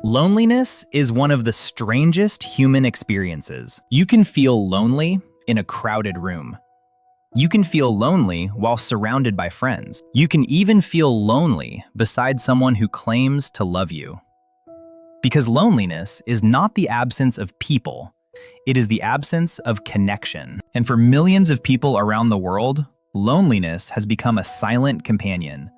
Loneliness is one of the strangest human experiences. You can feel lonely in a crowded room. You can feel lonely while surrounded by friends. You can even feel lonely beside someone who claims to love you. Because loneliness is not the absence of people, it is the absence of connection. And for millions of people around the world, loneliness has become a silent companion,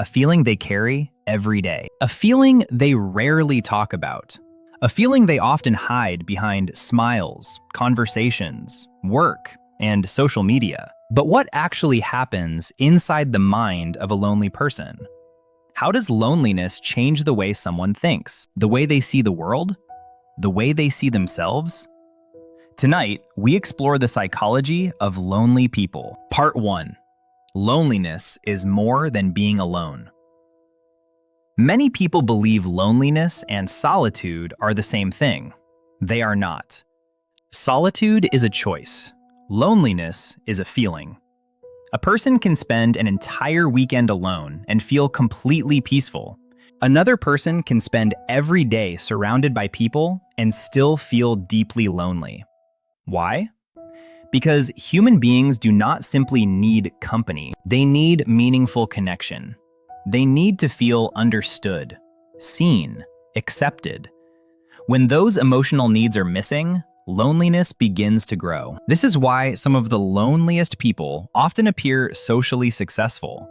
a feeling they carry every day, a feeling they rarely talk about, a feeling they often hide behind smiles, conversations, work, and social media. But what actually happens inside the mind of a lonely person? How does loneliness change the way someone thinks, the way they see the world, the way they see themselves? Tonight, we explore the psychology of lonely people. Part 1. Loneliness is more than being alone. Many people believe loneliness and solitude are the same thing. They are not. Solitude is a choice. Loneliness is a feeling. A person can spend an entire weekend alone and feel completely peaceful. Another person can spend every day surrounded by people and still feel deeply lonely. Why? Because human beings do not simply need company. They need meaningful connection. They need to feel understood, seen, accepted. When those emotional needs are missing, loneliness begins to grow. This is why some of the loneliest people often appear socially successful.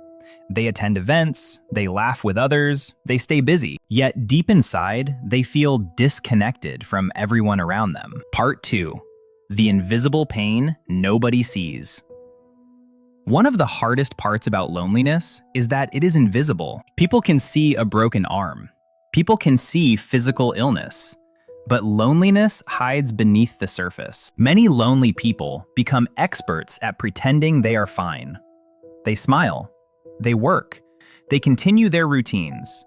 They attend events, they laugh with others, they stay busy. Yet deep inside, they feel disconnected from everyone around them. Part 2. The invisible pain nobody sees. One of the hardest parts about loneliness is that it is invisible. People can see a broken arm. People can see physical illness. But loneliness hides beneath the surface. Many lonely people become experts at pretending they are fine. They smile. They work. They continue their routines.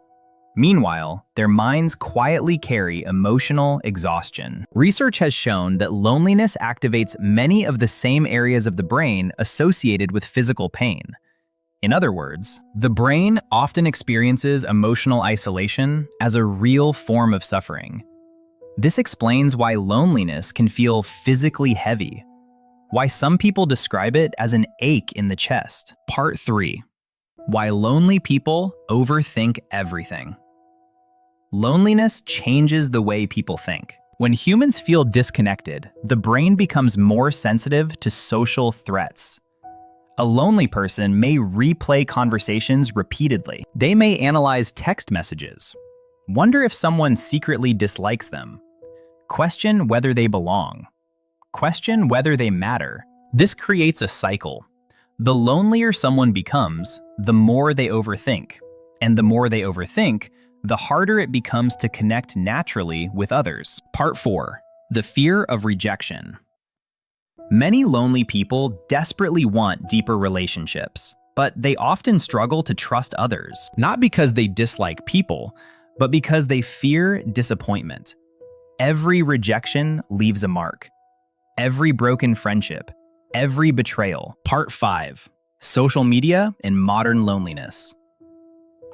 Meanwhile, their minds quietly carry emotional exhaustion. Research has shown that loneliness activates many of the same areas of the brain associated with physical pain. In other words, the brain often experiences emotional isolation as a real form of suffering. This explains why loneliness can feel physically heavy, why some people describe it as an ache in the chest. Part 3. Why lonely people overthink everything. Loneliness changes the way people think. When humans feel disconnected, the brain becomes more sensitive to social threats. A lonely person may replay conversations repeatedly. They may analyze text messages, wonder if someone secretly dislikes them, question whether they belong, question whether they matter. This creates a cycle. The lonelier someone becomes, the more they overthink. And the more they overthink, the harder it becomes to connect naturally with others. Part 4. The fear of rejection. Many lonely people desperately want deeper relationships, but they often struggle to trust others, not because they dislike people, but because they fear disappointment. Every rejection leaves a mark. Every broken friendship, every betrayal. Part 5. Social media and modern loneliness.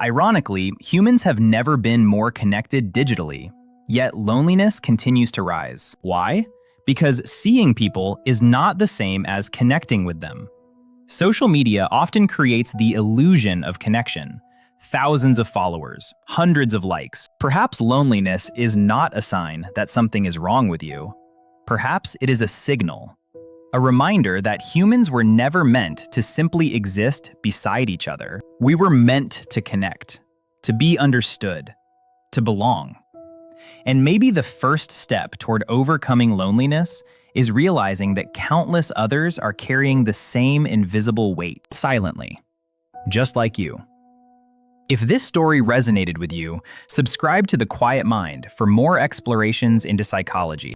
Ironically, humans have never been more connected digitally, yet loneliness continues to rise. Why? Because seeing people is not the same as connecting with them. Social media often creates the illusion of connection. Thousands of followers, hundreds of likes. Perhaps loneliness is not a sign that something is wrong with you. Perhaps it is a signal, a reminder that humans were never meant to simply exist beside each other. We were meant to connect, to be understood, to belong. And maybe the first step toward overcoming loneliness is realizing that countless others are carrying the same invisible weight silently, just like you. If this story resonated with you, subscribe to The Quiet Mind for more explorations into psychology.